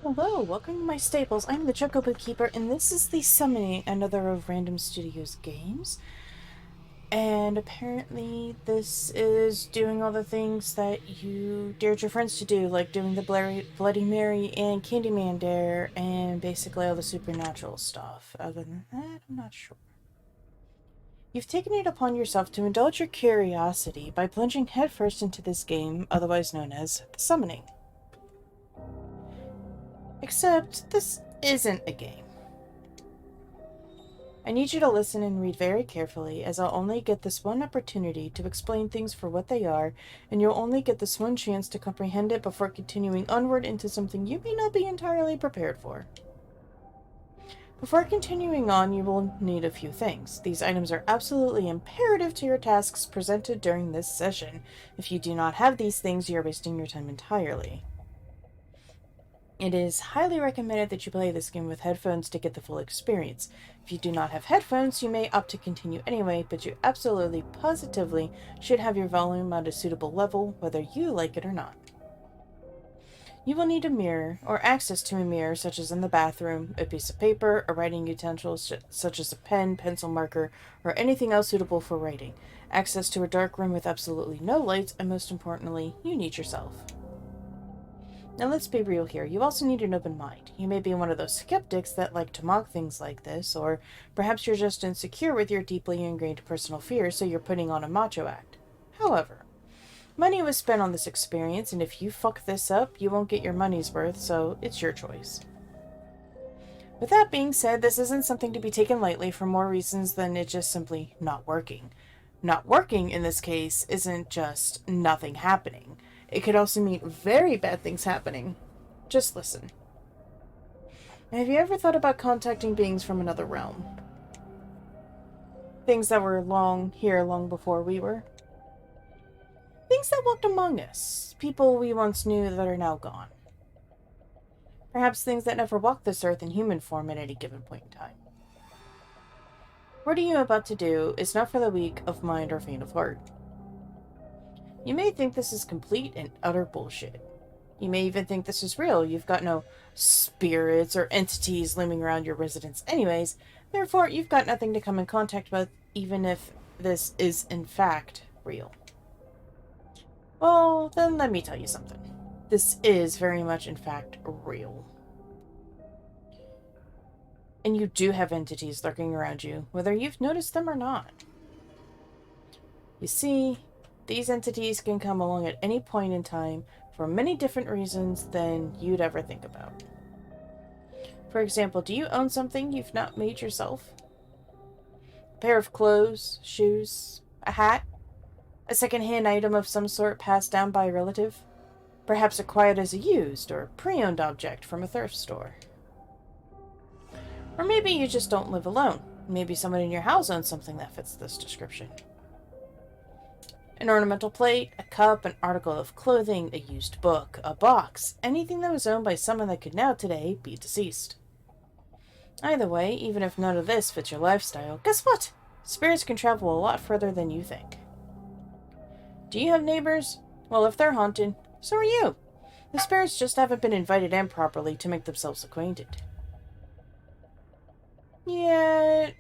Hello, welcome to my stables. I'm the Chocobo Keeper, and this is the Summoning, another of Random Studios games. And apparently, this is doing all the things that you dared your friends to do, like doing the Bloody Mary and Candyman Dare, and basically all the supernatural stuff. Other than that, I'm not sure. You've taken it upon yourself to indulge your curiosity by plunging headfirst into this game, otherwise known as the Summoning. Except, this isn't a game. I need you to listen and read very carefully, as I'll only get this one opportunity to explain things for what they are, and you'll only get this one chance to comprehend it before continuing onward into something you may not be entirely prepared for. Before continuing on, you will need a few things. These items are absolutely imperative to your tasks presented during this session. If you do not have these things, you are wasting your time entirely. It is highly recommended that you play this game with headphones to get the full experience. If you do not have headphones, you may opt to continue anyway, but you absolutely positively should have your volume at a suitable level, whether you like it or not. You will need a mirror, or access to a mirror such as in the bathroom, a piece of paper, a writing utensil such as a pen, pencil, marker, or anything else suitable for writing, access to a dark room with absolutely no lights, and most importantly, you need yourself. Now let's be real here, you also need an open mind. You may be one of those skeptics that like to mock things like this, or perhaps you're just insecure with your deeply ingrained personal fears, so you're putting on a macho act. However, money was spent on this experience, and if you fuck this up, you won't get your money's worth, so it's your choice. With that being said, this isn't something to be taken lightly for more reasons than it just simply not working. Not working, in this case, isn't just nothing happening. It could also mean very bad things happening. Just listen. Have you ever thought about contacting beings from another realm? Things that were long before we were? Things that walked among us. People we once knew that are now gone. Perhaps things that never walked this earth in human form at any given point in time. What are you about to do is not for the weak of mind or faint of heart. You may think this is complete and utter bullshit. You may even think this is real. You've got no spirits or entities looming around your residence anyways. Therefore, you've got nothing to come in contact with, even if this is in fact real. Well, then let me tell you something. This is very much in fact real. And you do have entities lurking around you, whether you've noticed them or not. You see, these entities can come along at any point in time for many different reasons than you'd ever think about. For example, do you own something you've not made yourself? A pair of clothes, shoes, a hat, a second-hand item of some sort passed down by a relative? Perhaps acquired as a used or pre-owned object from a thrift store. Or maybe you just don't live alone. Maybe someone in your house owns something that fits this description. An ornamental plate, a cup, an article of clothing, a used book, a box, anything that was owned by someone that could now today be deceased. Either way, even if none of this fits your lifestyle, guess what? Spirits can travel a lot further than you think. Do you have neighbors? Well, if they're haunted, so are you. The spirits just haven't been invited in properly to make themselves acquainted. Yet.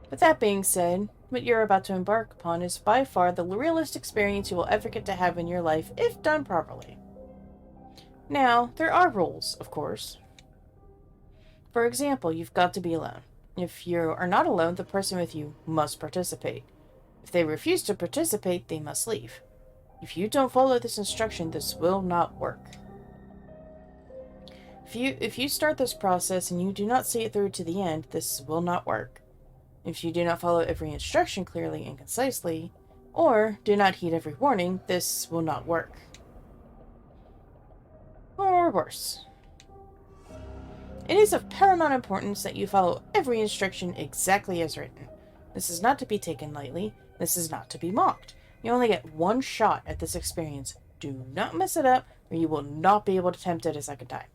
With that being said, what you're about to embark upon is by far the realest experience you will ever get to have in your life if done properly. Now, there are rules, of course. For example, you've got to be alone. If you are not alone, the person with you must participate. If they refuse to participate, they must leave. If you don't follow this instruction, this will not work. If you start this process and you do not see it through to the end, this will not work. If you do not follow every instruction clearly and concisely, or do not heed every warning, this will not work. Or worse. It is of paramount importance that you follow every instruction exactly as written. This is not to be taken lightly. This is not to be mocked. You only get one shot at this experience. Do not mess it up, or you will not be able to attempt it a second time.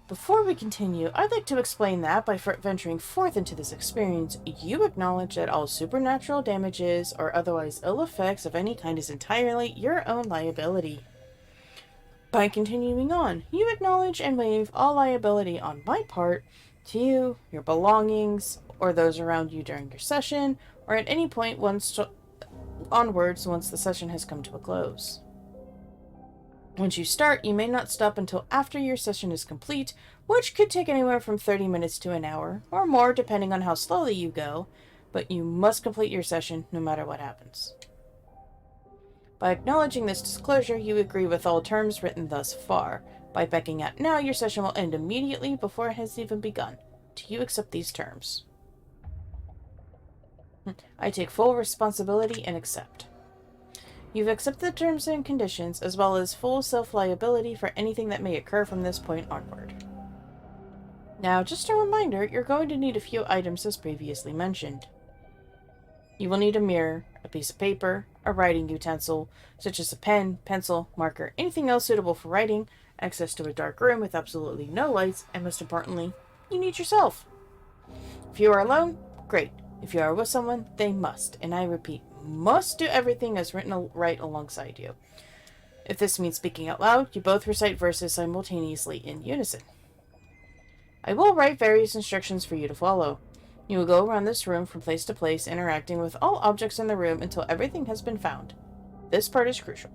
Before we continue, I'd like to explain that by venturing forth into this experience, you acknowledge that all supernatural damages or otherwise ill effects of any kind is entirely your own liability. By continuing on, you acknowledge and waive all liability on my part to you, your belongings, or those around you during your session, or at any point onwards once the session has come to a close. Once you start, you may not stop until after your session is complete, which could take anywhere from 30 minutes to an hour, or more depending on how slowly you go, but you must complete your session no matter what happens. By acknowledging this disclosure, you agree with all terms written thus far. By backing out now, your session will end immediately before it has even begun. Do you accept these terms? I take full responsibility and accept. You've accepted the terms and conditions, as well as full self-liability for anything that may occur from this point onward. Now, just a reminder, you're going to need a few items as previously mentioned. You will need a mirror, a piece of paper, a writing utensil, such as a pen, pencil, marker, anything else suitable for writing, access to a dark room with absolutely no lights, and most importantly, you need yourself. If you are alone, great. If you are with someone, they must, and I repeat, must do everything as written right alongside you. If this means speaking out loud, you both recite verses simultaneously in unison. I will write various instructions for you to follow. You will go around this room from place to place, interacting with all objects in the room until everything has been found. This part is crucial.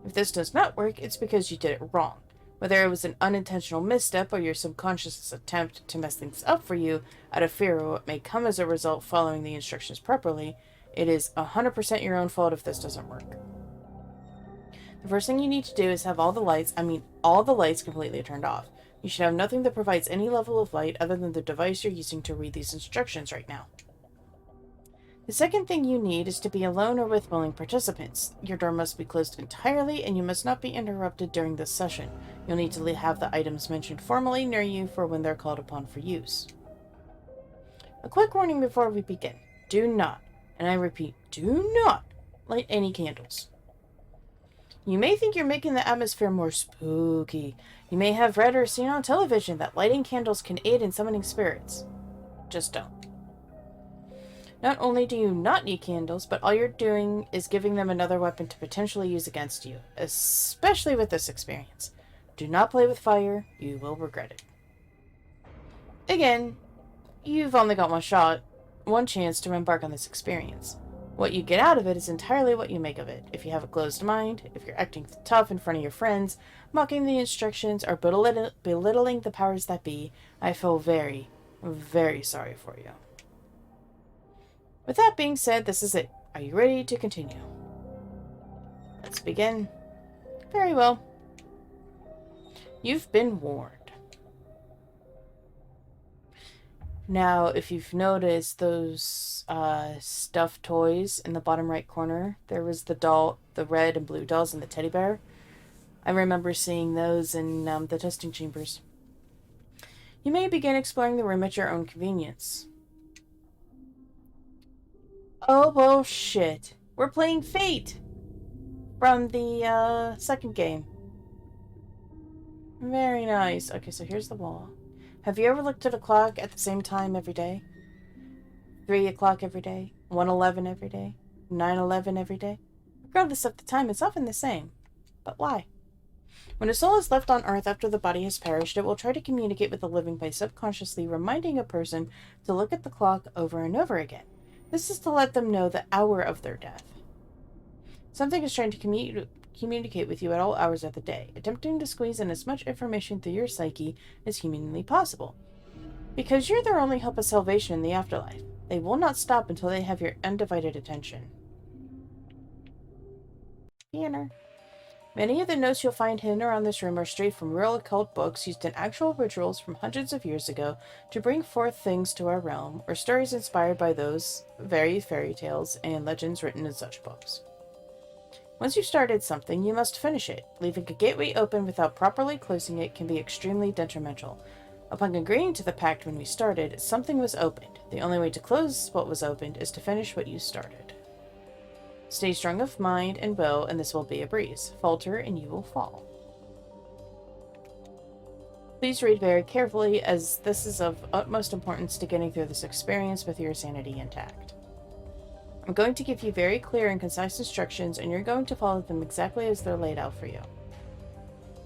If this does not work, it's because you did it wrong. Whether it was an unintentional misstep or your subconscious attempt to mess things up for you out of fear of what may come as a result following the instructions properly, it is 100% your own fault if this doesn't work. The first thing you need to do is have all the lights completely turned off. You should have nothing that provides any level of light other than the device you're using to read these instructions right now. The second thing you need is to be alone or with willing participants. Your door must be closed entirely, and you must not be interrupted during this session. You'll need to have the items mentioned formally near you for when they're called upon for use. A quick warning before we begin. Do not, and I repeat, do not light any candles. You may think you're making the atmosphere more spooky. You may have read or seen on television that lighting candles can aid in summoning spirits. Just don't. Not only do you not need candles, but all you're doing is giving them another weapon to potentially use against you, especially with this experience. Do not play with fire, you will regret it. Again, you've only got one chance to embark on this experience. What you get out of it is entirely what you make of it. If you have a closed mind, if you're acting tough in front of your friends, mocking the instructions, or belittling the powers that be, I feel very, very sorry for you. With that being said, this is it. Are you ready to continue? Let's begin. Very well. You've been warned. Now, if you've noticed those stuffed toys in the bottom right corner, there was the doll, the red and blue dolls, and the teddy bear. I remember seeing those in the testing chambers. You may begin exploring the room at your own convenience. Oh, bullshit. We're playing Fate from the second game. Very nice. Okay, so here's the wall. Have you ever looked at a clock at the same time every day? 3 o'clock every day? 1:11 every day? 9:11 every day? Regardless of the time, it's often the same. But why? When a soul is left on Earth after the body has perished, it will try to communicate with the living by subconsciously reminding a person to look at the clock over and over again. This is to let them know the hour of their death. Something is trying to communicate with you at all hours of the day, attempting to squeeze in as much information through your psyche as humanly possible. Because you're their only hope of salvation in the afterlife, they will not stop until they have your undivided attention. Pianer. Many of the notes you'll find hidden around this room are straight from real occult books used in actual rituals from hundreds of years ago to bring forth things to our realm, or stories inspired by those very fairy tales and legends written in such books. Once you've started something, you must finish it. Leaving a gateway open without properly closing it can be extremely detrimental. Upon agreeing to the pact when we started, something was opened. The only way to close what was opened is to finish what you started. Stay strong of mind and will, and this will be a breeze. Falter, and you will fall. Please read very carefully, as this is of utmost importance to getting through this experience with your sanity intact. I'm going to give you very clear and concise instructions, and you're going to follow them exactly as they're laid out for you.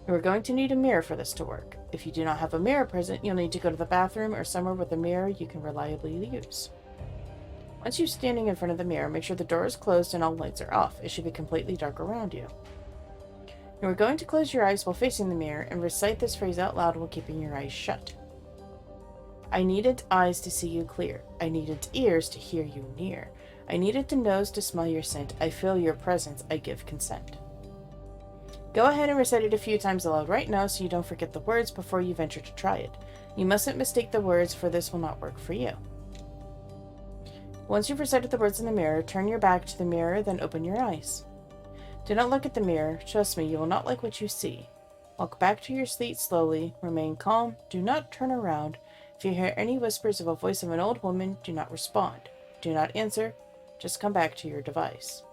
You are going to need a mirror for this to work. If you do not have a mirror present, you'll need to go to the bathroom or somewhere with a mirror you can reliably use. Once you're standing in front of the mirror, make sure the door is closed and all lights are off. It should be completely dark around you. You are going to close your eyes while facing the mirror and recite this phrase out loud while keeping your eyes shut. I needed eyes to see you clear. I needed ears to hear you near. I needed the nose to smell your scent. I feel your presence. I give consent. Go ahead and recite it a few times aloud right now so you don't forget the words before you venture to try it. You mustn't mistake the words, for this will not work for you. Once you've recited the words in the mirror, turn your back to the mirror, then open your eyes. Do not look at the mirror. Trust me, you will not like what you see. Walk back to your seat slowly. Remain calm. Do not turn around. If you hear any whispers of a voice of an old woman, do not respond. Do not answer. Just come back to your device.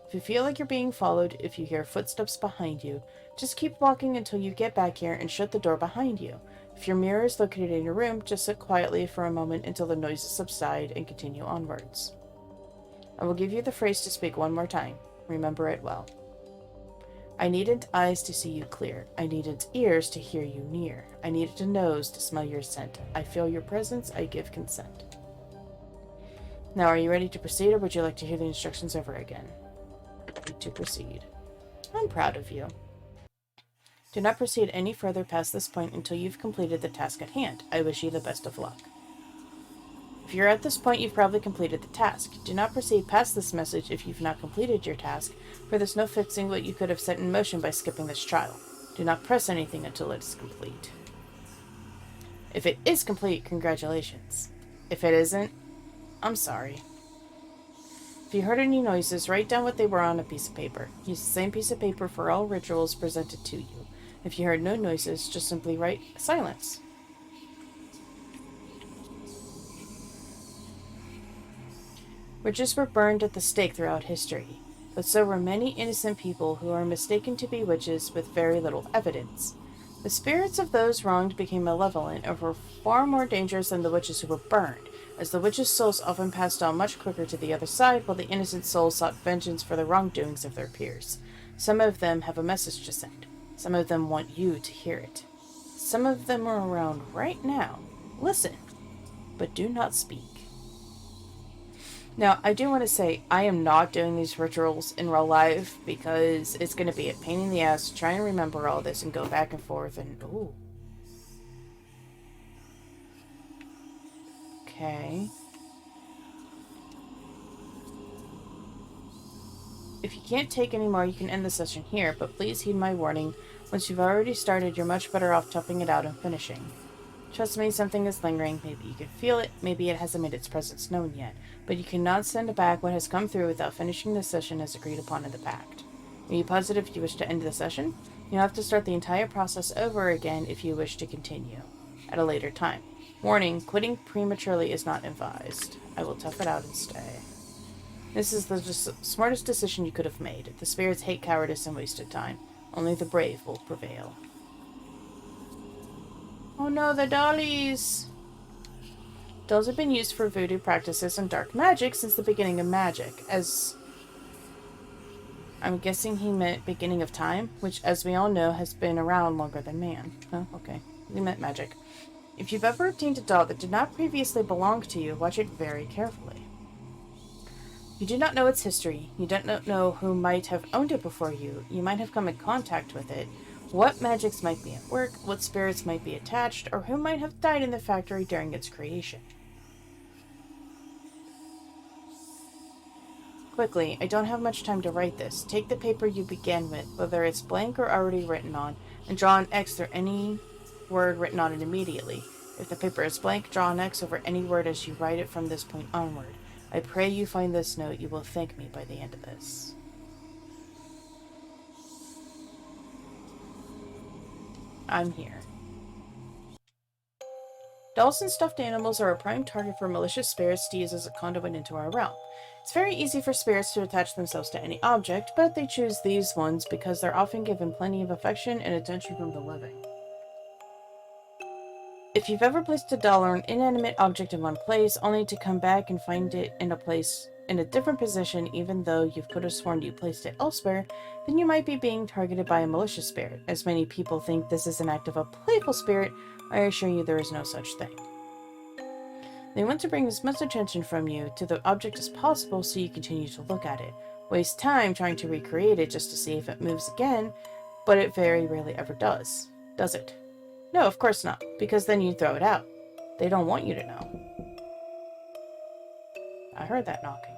If you feel like you're being followed, if you hear footsteps behind you, just keep walking until you get back here and shut the door behind you. If your mirror is located in your room, just sit quietly for a moment until the noises subside and continue onwards. I will give you the phrase to speak one more time. Remember it well. I needed eyes to see you clear. I needed ears to hear you near. I needed a nose to smell your scent. I feel your presence. I give consent. Now, are you ready to proceed, or would you like to hear the instructions over again? Ready to proceed. I'm proud of you. Do not proceed any further past this point until you've completed the task at hand. I wish you the best of luck. If you're at this point, you've probably completed the task. Do not proceed past this message if you've not completed your task, for there's no fixing what you could have set in motion by skipping this trial. Do not press anything until it is complete. If it is complete, congratulations. If it isn't, I'm sorry. If you heard any noises, write down what they were on a piece of paper. Use the same piece of paper for all rituals presented to you. If you heard no noises, just simply write silence. Witches were burned at the stake throughout history, but so were many innocent people who are mistaken to be witches with very little evidence. The spirits of those wronged became malevolent and were far more dangerous than the witches who were burned, as the witches' souls often passed on much quicker to the other side, while the innocent souls sought vengeance for the wrongdoings of their peers. Some of them have a message to send. Some of them want you to hear it. Some of them are around right now. Listen, but do not speak. Now, I do want to say, I am not doing these rituals in real life because it's going to be a pain in the ass to try and remember all this and go back and forth and, ooh. Okay. If you can't take any more, you can end the session here, but please heed my warning. Once you've already started, you're much better off toughing it out and finishing. Trust me, something is lingering. Maybe you can feel it, maybe it hasn't made its presence known yet, but you cannot send back what has come through without finishing the session as agreed upon in the pact. Are you positive you wish to end the session? You'll have to start the entire process over again if you wish to continue at a later time. Warning, quitting prematurely is not advised. I will tough it out and stay. This is the smartest decision you could have made. The spirits hate cowardice and wasted time. Only the brave will prevail. Oh no, the dollies! Dolls have been used for voodoo practices and dark magic since the beginning of magic, as I'm guessing he meant beginning of time, which, as we all know, has been around longer than man. Oh, okay. He meant magic. If you've ever obtained a doll that did not previously belong to you, watch it very carefully. You do not know its history. You don't know who might have owned it before you. You might have come in contact with it. What magics might be at work, what spirits might be attached, or who might have died in the factory during its creation. Quickly, I don't have much time to write this. Take the paper you began with, whether it's blank or already written on, and draw an X through any word written on it immediately. If the paper is blank, draw an X over any word as you write it from this point onward. I pray you find this note. You will thank me by the end of this. I'm here. Dolls and stuffed animals are a prime target for malicious spirits to use as a conduit into our realm. It's very easy for spirits to attach themselves to any object, but they choose these ones because they're often given plenty of affection and attention from the living. If you've ever placed a doll or an inanimate object in one place, only to come back and find it in a place in a different position even though you could have sworn you placed it elsewhere, then you might be being targeted by a malicious spirit. As many people think this is an act of a playful spirit, I assure you there is no such thing. They want to bring as much attention from you to the object as possible so you continue to look at it. Waste time trying to recreate it just to see if it moves again, but it very rarely ever does. Does it? No, of course not, because then you'd throw it out. They don't want you to know. I heard that knocking.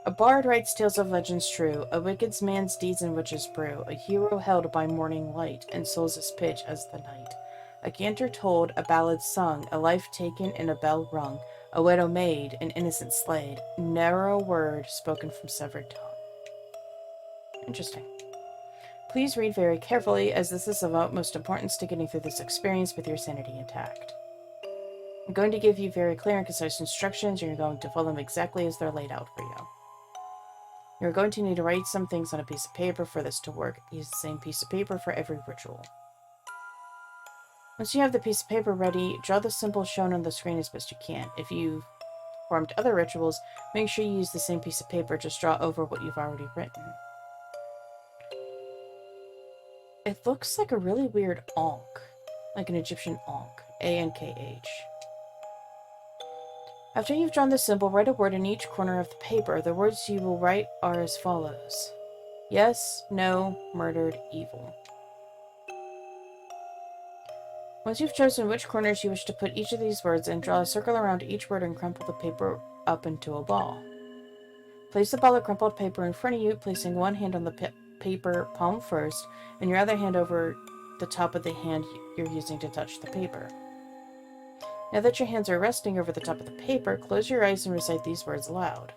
A bard writes tales of legends true, a wicked man's deeds and witches brew, a hero held by morning light, and souls as pitch as the night. A cantor told, a ballad sung, a life taken and a bell rung, a widow maid, an innocent slayed, ne'er a word spoken from severed tongue. Interesting. Please read very carefully, as this is of utmost importance to getting through this experience with your sanity intact. I'm going to give you very clear and concise instructions, and you're going to follow them exactly as they're laid out for you. You're going to need to write some things on a piece of paper for this to work. Use the same piece of paper for every ritual. Once you have the piece of paper ready, draw the symbol shown on the screen as best you can. If you've performed other rituals, make sure you use the same piece of paper, just draw over what you've already written. It looks like a really weird Ankh, like an Egyptian Ankh, A-N-K-H. After you've drawn the symbol, write a word in each corner of the paper. The words you will write are as follows. Yes, no, murdered, evil. Once you've chosen which corners you wish to put each of these words in, draw a circle around each word and crumple the paper up into a ball. Place the ball of crumpled paper in front of you, placing one hand on the paper palm first, and your other hand over the top of the hand you're using to touch the paper. Now that your hands are resting over the top of the paper, close your eyes and recite these words aloud.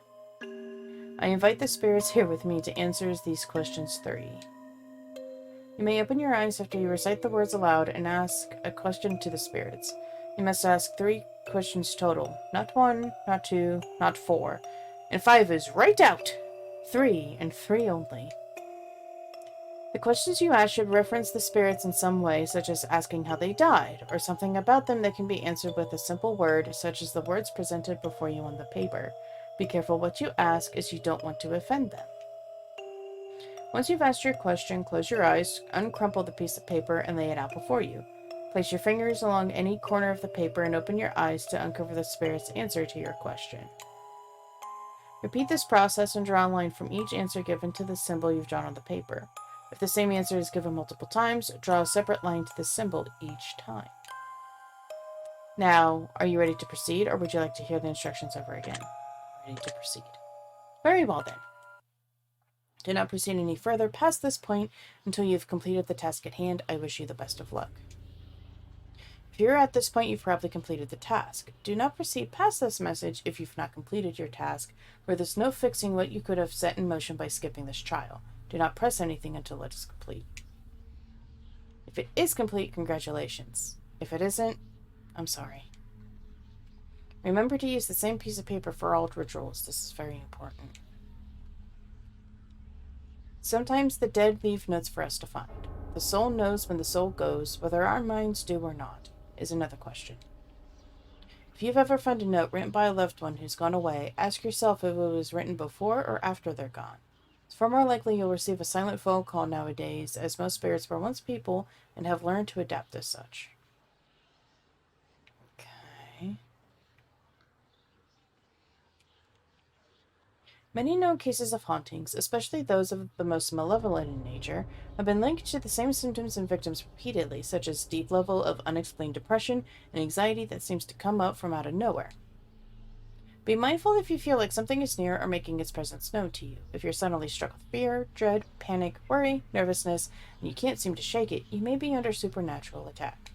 I invite the spirits here with me to answer these questions 3. You may open your eyes after you recite the words aloud and ask a question to the spirits. You must ask 3 questions total. Not 1, not 2, not 4. And 5 is right out! 3, and 3 only. The questions you ask should reference the spirits in some way, such as asking how they died, or something about them that can be answered with a simple word, such as the words presented before you on the paper. Be careful what you ask, as you don't want to offend them. Once you've asked your question, close your eyes, uncrumple the piece of paper, and lay it out before you. Place your fingers along any corner of the paper and open your eyes to uncover the spirit's answer to your question. Repeat this process and draw a line from each answer given to the symbol you've drawn on the paper. If the same answer is given multiple times, draw a separate line to the symbol each time. Now, are you ready to proceed, or would you like to hear the instructions over again? Ready to proceed. Very well then. Do not proceed any further past this point until you've completed the task at hand. I wish you the best of luck. If you're at this point, you've probably completed the task. Do not proceed past this message if you've not completed your task, for there's no fixing what you could have set in motion by skipping this trial. Do not press anything until it is complete. If it is complete, congratulations. If it isn't, I'm sorry. Remember to use the same piece of paper for all rituals. This is very important. Sometimes the dead leave notes for us to find. The soul knows when the soul goes, whether our minds do or not, is another question. If you've ever found a note written by a loved one who's gone away, ask yourself if it was written before or after they're gone. It's far more likely you'll receive a silent phone call nowadays, as most spirits were once people and have learned to adapt as such. Okay. Many known cases of hauntings, especially those of the most malevolent in nature, have been linked to the same symptoms in victims repeatedly, such as deep level of unexplained depression and anxiety that seems to come up from out of nowhere. Be mindful if you feel like something is near or making its presence known to you. If you're suddenly struck with fear, dread, panic, worry, nervousness, and you can't seem to shake it, you may be under supernatural attack.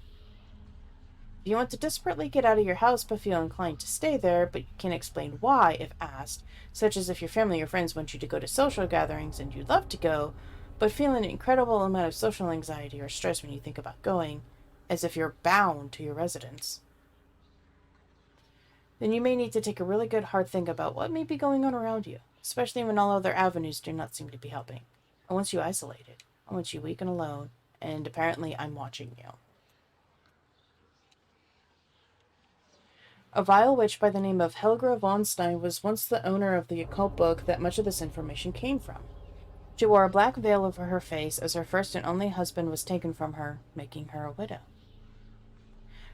If you want to desperately get out of your house but feel inclined to stay there, but you can't explain why if asked, such as if your family or friends want you to go to social gatherings and you'd love to go, but feel an incredible amount of social anxiety or stress when you think about going, as if you're bound to your residence, then you may need to take a really good hard think about what may be going on around you, especially when all other avenues do not seem to be helping. I want you isolated. I want you weak and alone, and apparently I'm watching you. A vile witch by the name of Helga von Stein was once the owner of the occult book that much of this information came from. She wore a black veil over her face as her first and only husband was taken from her, making her a widow.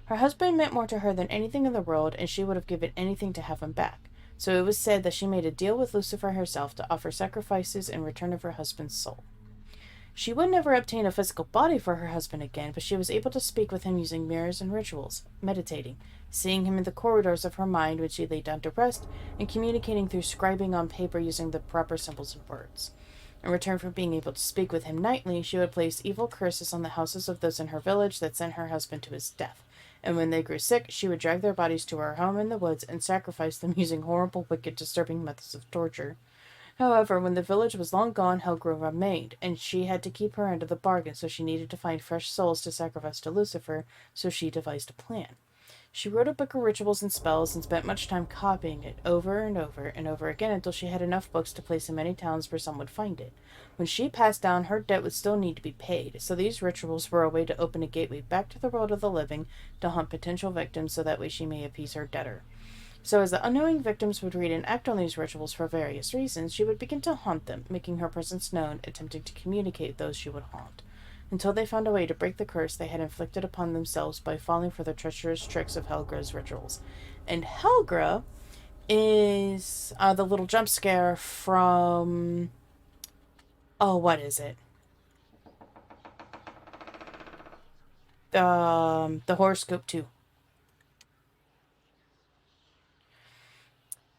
Her husband meant more to her than anything in the world, and she would have given anything to have him back. So it was said that she made a deal with Lucifer herself to offer sacrifices in return of her husband's soul. She would never obtain a physical body for her husband again, but she was able to speak with him using mirrors and rituals, meditating, seeing him in the corridors of her mind when she lay down to rest, and communicating through scribing on paper using the proper symbols and words. In return for being able to speak with him nightly, she would place evil curses on the houses of those in her village that sent her husband to his death, and when they grew sick, she would drag their bodies to her home in the woods and sacrifice them using horrible, wicked, disturbing methods of torture. However, when the village was long gone, Helga remained, and she had to keep her end of the bargain, so she needed to find fresh souls to sacrifice to Lucifer, so she devised a plan. She wrote a book of rituals and spells and spent much time copying it over and over and over again until she had enough books to place in many towns where some would find it. When she passed down, her debt would still need to be paid, so these rituals were a way to open a gateway back to the world of the living to hunt potential victims so that way she may appease her debtor. So as the unknowing victims would read and act on these rituals for various reasons, she would begin to haunt them, making her presence known, attempting to communicate with those she would haunt, until they found a way to break the curse they had inflicted upon themselves by falling for the treacherous tricks of Helga's rituals. And Helga is the little jump scare from... Oh, what is it? The horoscope 2.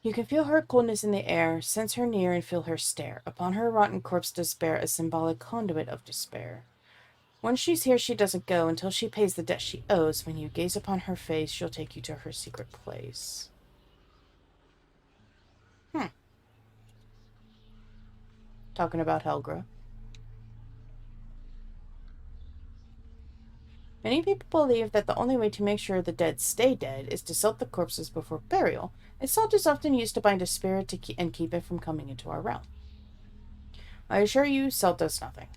You can feel her coldness in the air, sense her near, and feel her stare. Upon her rotten corpse does bear a symbolic conduit of despair. Once she's here, she doesn't go until she pays the debt she owes. When you gaze upon her face, she'll take you to her secret place. Talking about Helga. Many people believe that the only way to make sure the dead stay dead is to salt the corpses before burial, and salt is often used to bind a spirit and keep it from coming into our realm. I assure you, salt does nothing.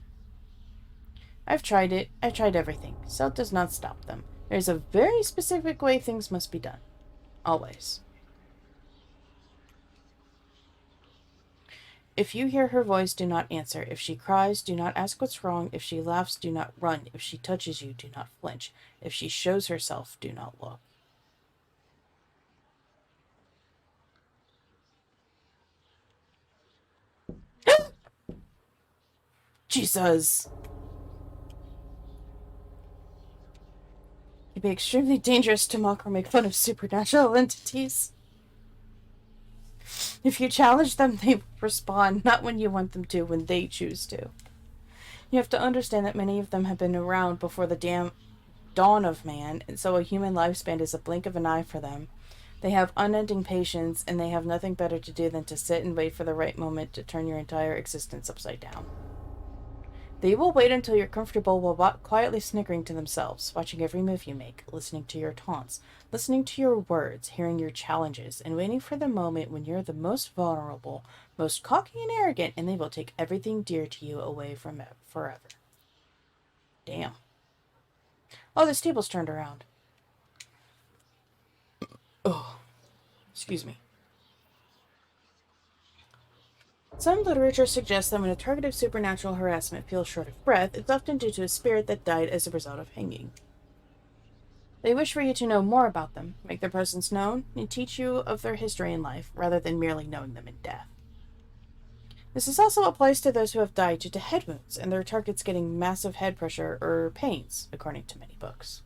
I've tried it. I've tried everything. Salt does not stop them. There's a very specific way things must be done. Always. If you hear her voice, do not answer. If she cries, do not ask what's wrong. If she laughs, do not run. If she touches you, do not flinch. If she shows herself, do not look. Jesus! It'd be extremely dangerous to mock or make fun of supernatural entities. If you challenge them, they will respond, not when you want them to, when they choose to. You have to understand that many of them have been around before the dawn of man, and so a human lifespan is a blink of an eye for them. They have unending patience, and they have nothing better to do than to sit and wait for the right moment to turn your entire existence upside down. They will wait until you're comfortable while quietly snickering to themselves, watching every move you make, listening to your taunts, listening to your words, hearing your challenges, and waiting for the moment when you're the most vulnerable, most cocky and arrogant, and they will take everything dear to you away from it forever. Damn. Oh, this table's turned around. Oh, excuse me. Some literature suggests that when a target of supernatural harassment feels short of breath, it's often due to a spirit that died as a result of hanging. They wish for you to know more about them, make their presence known, and teach you of their history in life, rather than merely knowing them in death. This also applies to those who have died due to head wounds, and their targets getting massive head pressure or pains, according to many books.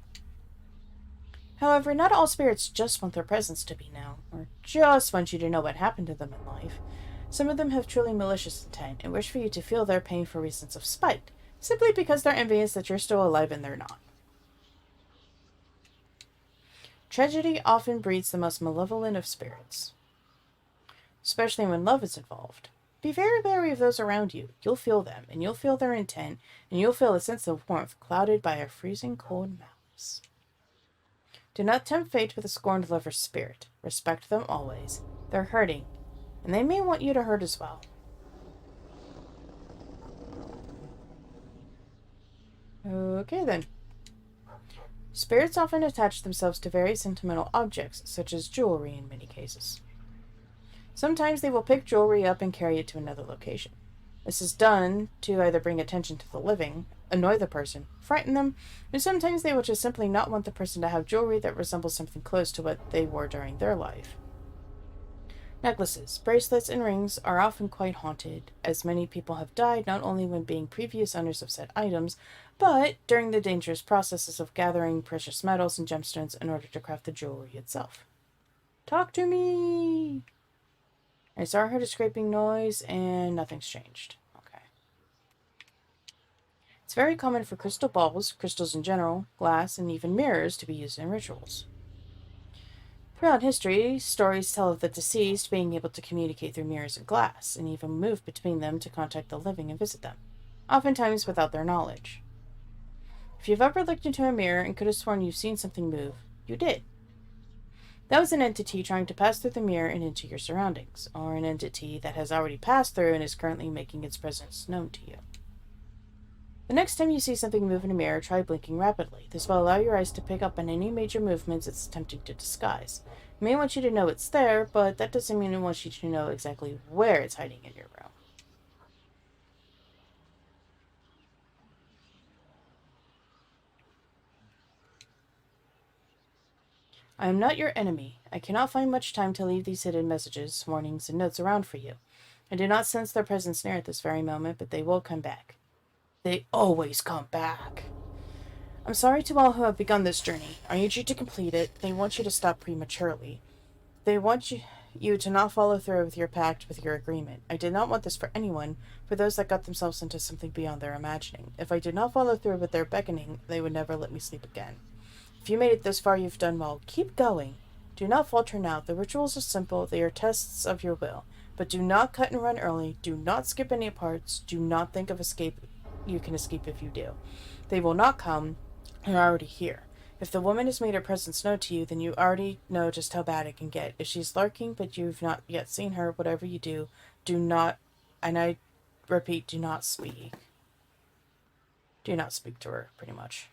However, not all spirits just want their presence to be known, or just want you to know what happened to them in life. Some of them have truly malicious intent and wish for you to feel their pain for reasons of spite, simply because they're envious that you're still alive and they're not. Tragedy often breeds the most malevolent of spirits, especially when love is involved. Be very wary of those around you. You'll feel them, and you'll feel their intent, and you'll feel a sense of warmth clouded by a freezing cold malice. Do not tempt fate with a scorned lover's spirit. Respect them always. They're hurting, and they may want you to hurt as well. Okay then. Spirits often attach themselves to very sentimental objects, such as jewelry in many cases. Sometimes they will pick jewelry up and carry it to another location. This is done to either bring attention to the living, annoy the person, frighten them, and sometimes they will just simply not want the person to have jewelry that resembles something close to what they wore during their life. Necklaces, bracelets, and rings are often quite haunted, as many people have died not only when being previous owners of said items, but during the dangerous processes of gathering precious metals and gemstones in order to craft the jewelry itself. Talk to me! I saw heard a scraping noise and nothing's changed. Okay. It's very common for crystal balls, crystals in general, glass, and even mirrors to be used in rituals. Throughout history, stories tell of the deceased being able to communicate through mirrors and glass, and even move between them to contact the living and visit them, oftentimes without their knowledge. If you've ever looked into a mirror and could have sworn you've seen something move, you did. That was an entity trying to pass through the mirror and into your surroundings, or an entity that has already passed through and is currently making its presence known to you. The next time you see something move in a mirror, try blinking rapidly. This will allow your eyes to pick up on any major movements it's attempting to disguise. It may want you to know it's there, but that doesn't mean it wants you to know exactly where it's hiding in your room. I am not your enemy. I cannot find much time to leave these hidden messages, warnings, and notes around for you. I do not sense their presence near at this very moment, but they will come back. They always come back. I'm sorry to all who have begun this journey. I need you to complete it. They want you to stop prematurely. They want you to not follow through with your pact, with your agreement. I did not want this for anyone, for those that got themselves into something beyond their imagining. If I did not follow through with their beckoning, they would never let me sleep again. If you made it this far, you've done well. Keep going. Do not falter now. The rituals are simple. They are tests of your will. But do not cut and run early. Do not skip any parts. Do not think of escape. You can escape if you do. They will not come. They're already here. If the woman has made her presence known to you, then you already know just how bad it can get. If she's lurking, but you've not yet seen her, whatever you do, do not, and I repeat, do not speak. Do not speak to her, pretty much.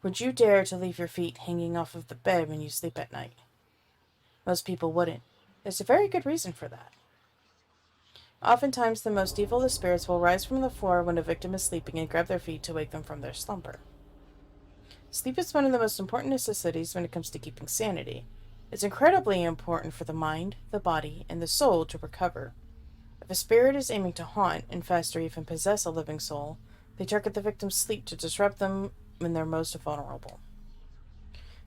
Would you dare to leave your feet hanging off of the bed when you sleep at night? Most people wouldn't. There's a very good reason for that. Oftentimes, the most evil of spirits will rise from the floor when a victim is sleeping and grab their feet to wake them from their slumber. Sleep is one of the most important necessities when it comes to keeping sanity. It's incredibly important for the mind, the body, and the soul to recover. If a spirit is aiming to haunt, infest, or even possess a living soul, they target the victim's sleep to disrupt them when they're most vulnerable.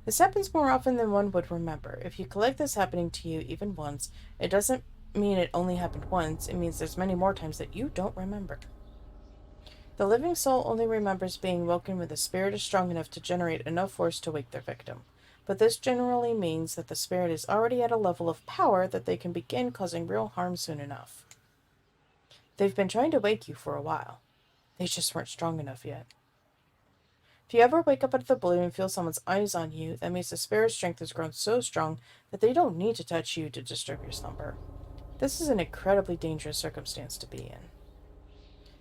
This happens more often than one would remember. If you collect this happening to you even once, it doesn't mean it only happened once. It means there's many more times that you don't remember. The living soul only remembers being woken when the spirit is strong enough to generate enough force to wake their victim. But this generally means that the spirit is already at a level of power that they can begin causing real harm soon enough. They've been trying to wake you for a while. They just weren't strong enough yet. If you ever wake up out of the blue and feel someone's eyes on you, that means the spirit's strength has grown so strong that they don't need to touch you to disturb your slumber. This is an incredibly dangerous circumstance to be in.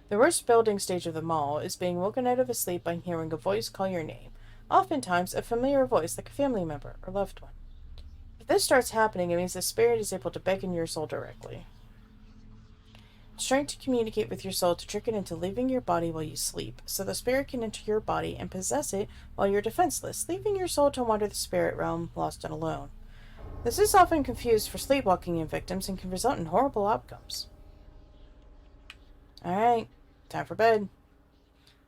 The worst building stage of them all is being woken out of a sleep by hearing a voice call your name, oftentimes a familiar voice like a family member or loved one. If this starts happening, it means the spirit is able to beckon your soul directly. It's trying to communicate with your soul to trick it into leaving your body while you sleep, so the spirit can enter your body and possess it while you're defenseless, leaving your soul to wander the spirit realm, lost and alone. This is often confused for sleepwalking in victims and can result in horrible outcomes. Alright, time for bed.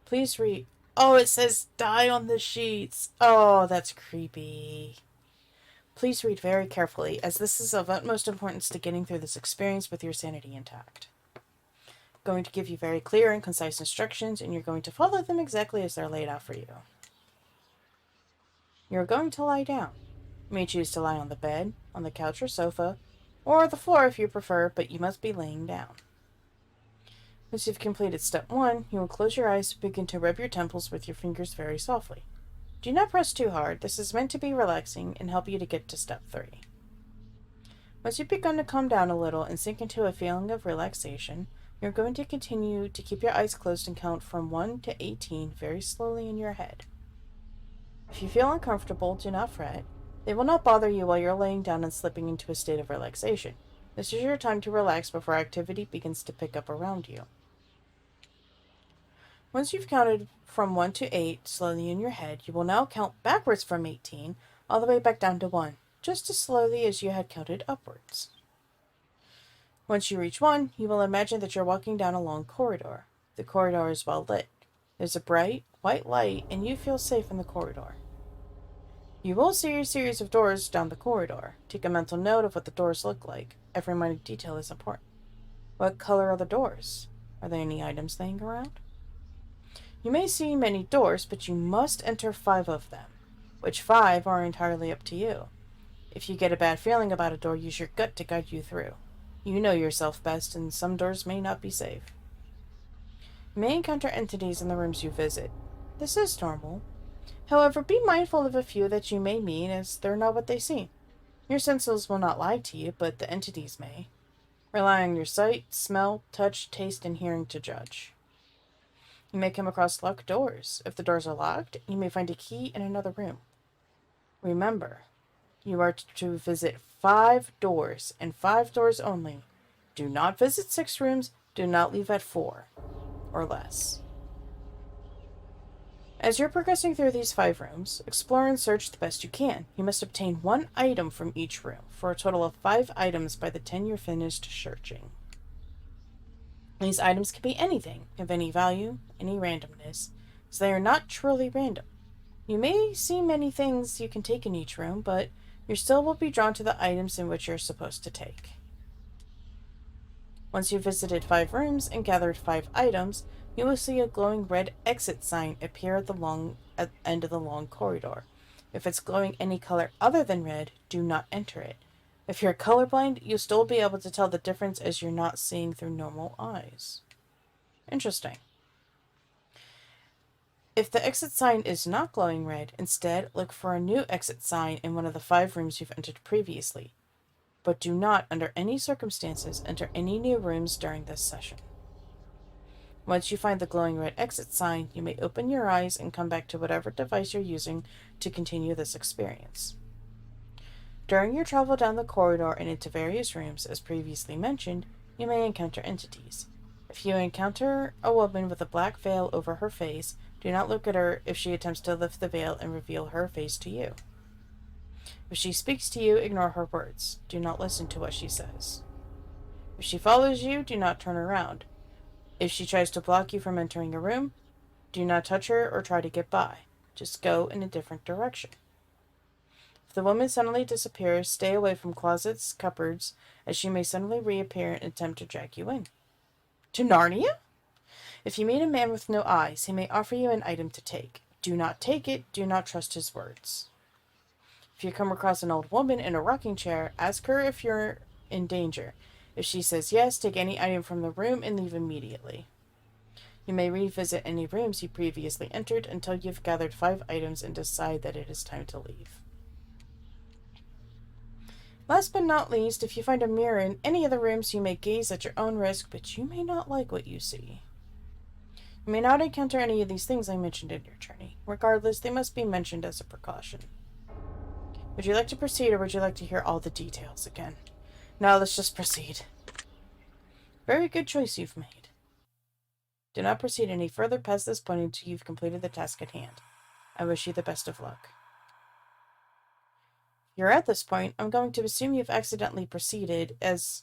Please read. Oh, it says die on the sheets. Oh, that's creepy. Please read very carefully, as this is of utmost importance to getting through this experience with your sanity intact. I'm going to give you very clear and concise instructions, and you're going to follow them exactly as they're laid out for you. You're going to lie down. You may choose to lie on the bed, on the couch or sofa, or the floor if you prefer, but you must be laying down. Once you've completed step 1, you will close your eyes and begin to rub your temples with your fingers very softly. Do not press too hard. This is meant to be relaxing and help you to get to step 3. Once you've begun to calm down a little and sink into a feeling of relaxation, you're going to continue to keep your eyes closed and count from 1 to 18 very slowly in your head. If you feel uncomfortable, do not fret. They will not bother you while you're laying down and slipping into a state of relaxation. This is your time to relax before activity begins to pick up around you. Once you've counted from 1 to 8 slowly in your head, you will now count backwards from 18 all the way back down to 1, just as slowly as you had counted upwards. Once you reach 1, you will imagine that you're walking down a long corridor. The corridor is well lit. There's a bright, white light, and you feel safe in the corridor. You will see a series of doors down the corridor. Take a mental note of what the doors look like. Every minute detail is important. What color are the doors? Are there any items laying around? You may see many doors, but you must enter 5 of them. Which 5 are entirely up to you. If you get a bad feeling about a door, use your gut to guide you through. You know yourself best, and some doors may not be safe. You may encounter entities in the rooms you visit. This is normal. However, be mindful of a few that you may meet, as they're not what they seem. Your senses will not lie to you, but the entities may. Rely on your sight, smell, touch, taste, and hearing to judge. You may come across locked doors. If the doors are locked, you may find a key in another room. Remember, you are to visit 5 doors, and 5 doors only. Do not visit 6 rooms. Do not leave at 4 or less. As you're progressing through these 5 rooms, explore and search the best you can. You must obtain 1 item from each room, for a total of 5 items by the 10 you're finished searching. These items can be anything, of any value, any randomness, so they are not truly random. You may see many things you can take in each room, but you still will be drawn to the items in which you're supposed to take. Once you've visited 5 rooms and gathered 5 items, you will see a glowing red exit sign appear at the end of the long corridor. If it's glowing any color other than red, do not enter it. If you're colorblind, you'll still be able to tell the difference as you're not seeing through normal eyes. Interesting. If the exit sign is not glowing red, instead look for a new exit sign in one of the 5 rooms you've entered previously. But do not, under any circumstances, enter any new rooms during this session. Once you find the glowing red exit sign, you may open your eyes and come back to whatever device you're using to continue this experience. During your travel down the corridor and into various rooms, as previously mentioned, you may encounter entities. If you encounter a woman with a black veil over her face, do not look at her if she attempts to lift the veil and reveal her face to you. If she speaks to you, ignore her words. Do not listen to what she says. If she follows you, do not turn around. If she tries to block you from entering a room, do not touch her or try to get by. Just go in a different direction. If the woman suddenly disappears, stay away from closets, cupboards, as she may suddenly reappear and attempt to drag you in. To Narnia? If you meet a man with no eyes, he may offer you an item to take. Do not take it. Do not trust his words. If you come across an old woman in a rocking chair, ask her if you're in danger. If she says yes, take any item from the room and leave immediately. You may revisit any rooms you previously entered until you've gathered 5 items and decide that it is time to leave. Last but not least, if you find a mirror in any of the rooms, you may gaze at your own risk, but you may not like what you see. You may not encounter any of these things I mentioned in your journey. Regardless, they must be mentioned as a precaution. Would you like to proceed, or would you like to hear all the details again? No, let's just proceed. Very good choice you've made. Do not proceed any further past this point until you've completed the task at hand. I wish you the best of luck. You're at this point, I'm going to assume you've accidentally proceeded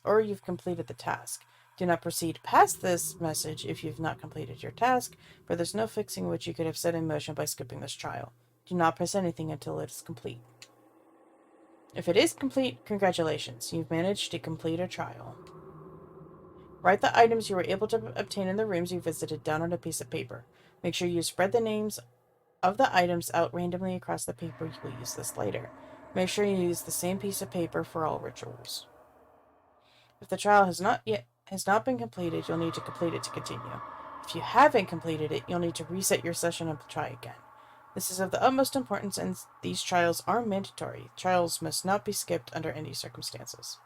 or you've completed the task. Do not proceed past this message if you've not completed your task, for there's no fixing what you could have set in motion by skipping this trial. Do not press anything until it is complete. If it is complete, congratulations, you've managed to complete a trial. Write the items you were able to obtain in the rooms you visited down on a piece of paper. Make sure you spread the names of the items out randomly across the paper. You will use this later. Make sure you use the same piece of paper for all rituals. If the trial has not been completed, you'll need to complete it to continue. If you haven't completed it, you'll need to reset your session and try again. This is of the utmost importance, and these trials are mandatory. Trials must not be skipped under any circumstances.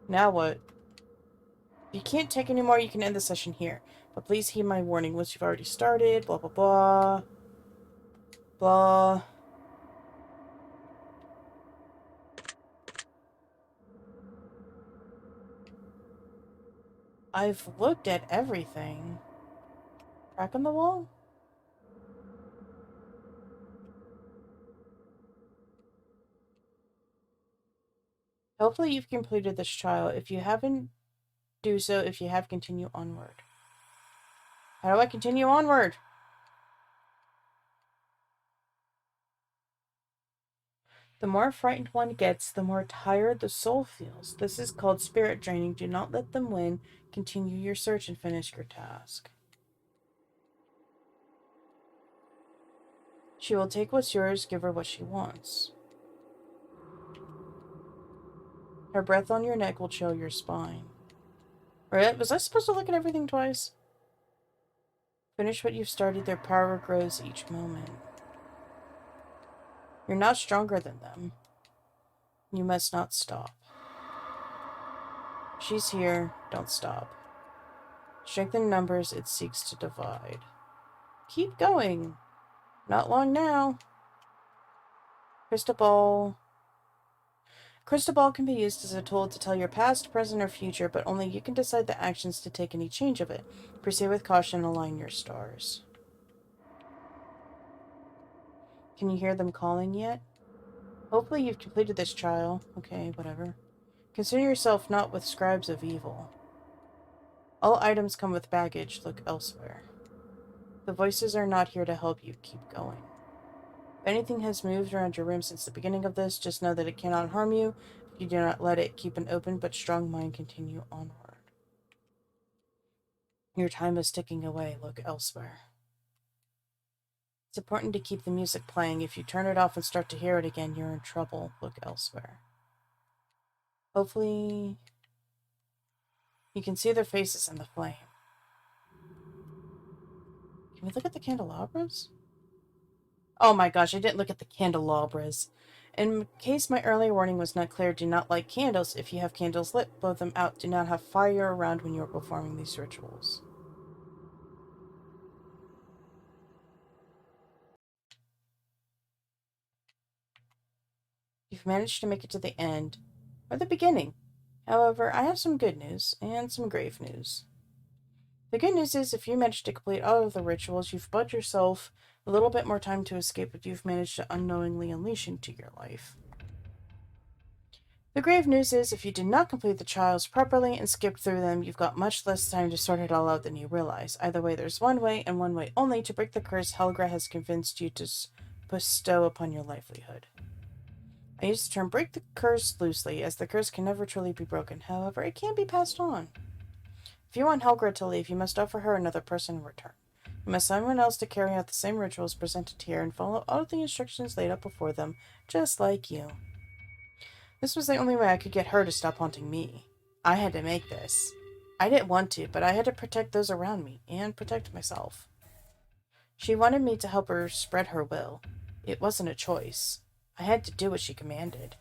Now what? If you can't take any more, you can end the session here. But please heed my warning once you've already started. Blah, blah, blah. Blah. I've looked at everything. Crack in the wall? Hopefully you've completed this trial. If you haven't, do so. If you have, continue onward. How do I continue onward? The more frightened one gets, the more tired the soul feels. This is called spirit draining. Do not let them win. Continue your search and finish your task. She will take what's yours. Give her what she wants. Her breath on your neck will chill your spine. Right? Was I supposed to look at everything twice? Finish what you've started. Their power grows each moment. You're not stronger than them. You must not stop. She's here. Don't stop. Strength in numbers, it seeks to divide. Keep going. Not long now. Crystal ball. Crystal ball can be used as a tool to tell your past, present, or future, but only you can decide the actions to take any change of it. Proceed with caution and align your stars. Can you hear them calling yet? Hopefully you've completed this trial. Okay, whatever. Consider yourself not with scribes of evil. All items come with baggage. Look elsewhere. The voices are not here to help you. Keep going. If anything has moved around your room since the beginning of this, just know that it cannot harm you. If you do not let it, keep an open but strong mind. Continue onward. Your time is ticking away. Look elsewhere. It's important to keep the music playing. If you turn it off and start to hear it again, you're in trouble. Look elsewhere. Hopefully, you can see their faces in the flame. Can we look at the candelabras? Oh my gosh, I didn't look at the candelabras. In case my earlier warning was not clear, do not light candles. If you have candles lit, blow them out. Do not have fire around when you are performing these rituals. You've managed to make it to the end, or the beginning. However, I have some good news, and some grave news. The good news is, if you manage to complete all of the rituals, you've bought yourself a little bit more time to escape what you've managed to unknowingly unleash into your life. The grave news is, if you did not complete the trials properly and skipped through them, you've got much less time to sort it all out than you realize. Either way, there's one way, and one way only, to break the curse Helga has convinced you to bestow upon your livelihood. I use the term break the curse loosely, as the curse can never truly be broken. However, it can be passed on. If you want Helga to leave, you must offer her another person in return. You must find someone else to carry out the same rituals presented here and follow all of the instructions laid out before them, just like you. This was the only way I could get her to stop haunting me. I had to make this. I didn't want to, but I had to protect those around me, and protect myself. She wanted me to help her spread her will. It wasn't a choice. I had to do what she commanded.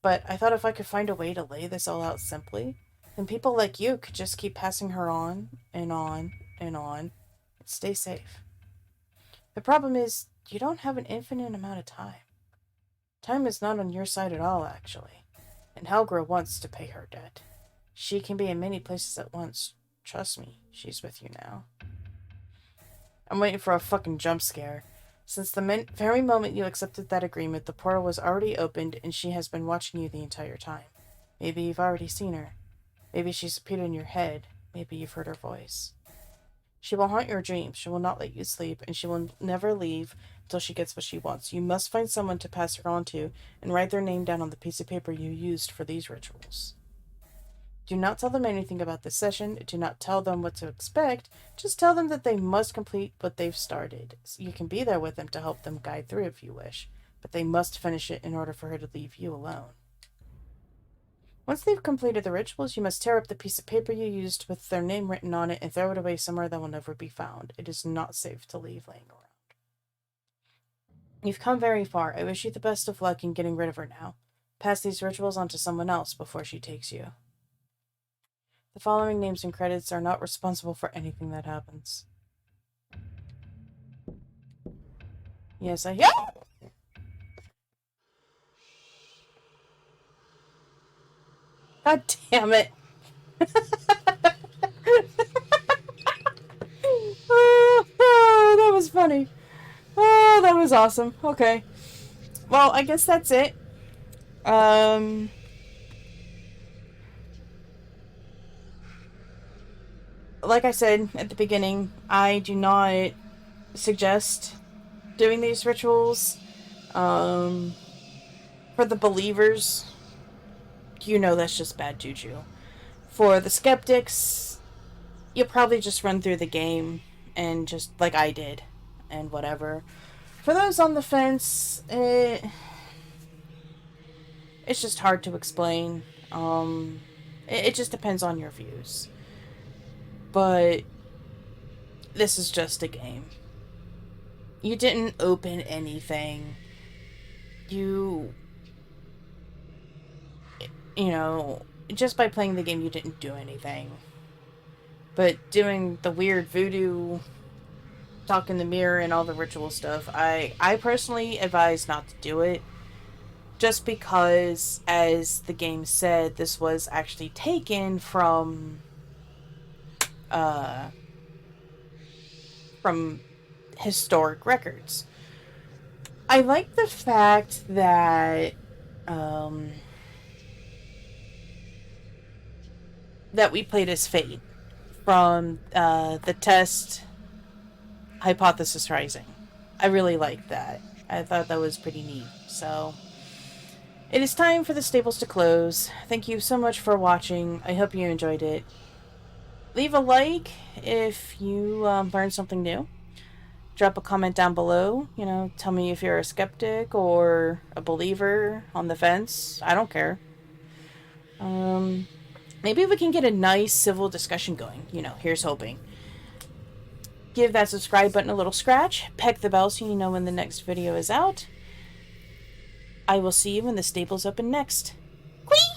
But I thought if I could find a way to lay this all out simply, then people like you could just keep passing her on, and on, and on, and stay safe. The problem is, you don't have an infinite amount of time. Time is not on your side at all, actually. And Helga wants to pay her debt. She can be in many places at once. Trust me, she's with you now. I'm waiting for a fucking jump scare. Since the very moment you accepted that agreement, the portal was already opened and she has been watching you the entire time. Maybe you've already seen her. Maybe she's appeared in your head. Maybe you've heard her voice. She will haunt your dreams. She will not let you sleep, and she will never leave until she gets what she wants. You must find someone to pass her on to and write their name down on the piece of paper you used for these rituals. Do not tell them anything about this session. Do not tell them what to expect. Just tell them that they must complete what they've started. So you can be there with them to help them guide through if you wish, but they must finish it in order for her to leave you alone. Once they've completed the rituals, you must tear up the piece of paper you used with their name written on it and throw it away somewhere that will never be found. It is not safe to leave laying around. You've come very far. I wish you the best of luck in getting rid of her now. Pass these rituals on to someone else before she takes you. The following names and credits are not responsible for anything that happens. Yes, yeah! God damn it. Oh, that was funny. Oh, that was awesome. Okay. Well, I guess that's it. Like I said at the beginning, I do not suggest doing these rituals. For the believers, you know that's just bad juju. For the skeptics, you probably just run through the game and just like I did and whatever. For those on the fence, it's just hard to explain. It just depends on your views. But this is just a game. You didn't open anything. You know, just by playing the game, you didn't do anything. But doing the weird voodoo, talk in the mirror, and all the ritual stuff, I personally advise not to do it. Just because, as the game said, this was actually taken from historic records. I like the fact that that we played as Fate from the test Hypothesis Rising. I really liked that. I thought that was pretty neat. So, it is time for the stables to close. Thank you so much for watching. I hope you enjoyed it. Leave a like if you learned something new. Drop a comment down below. You know, tell me if you're a skeptic or a believer on the fence. I don't care. Maybe we can get a nice civil discussion going. You know, here's hoping. Give that subscribe button a little scratch. Peck the bell so you know when the next video is out. I will see you when the stables open next. Whee!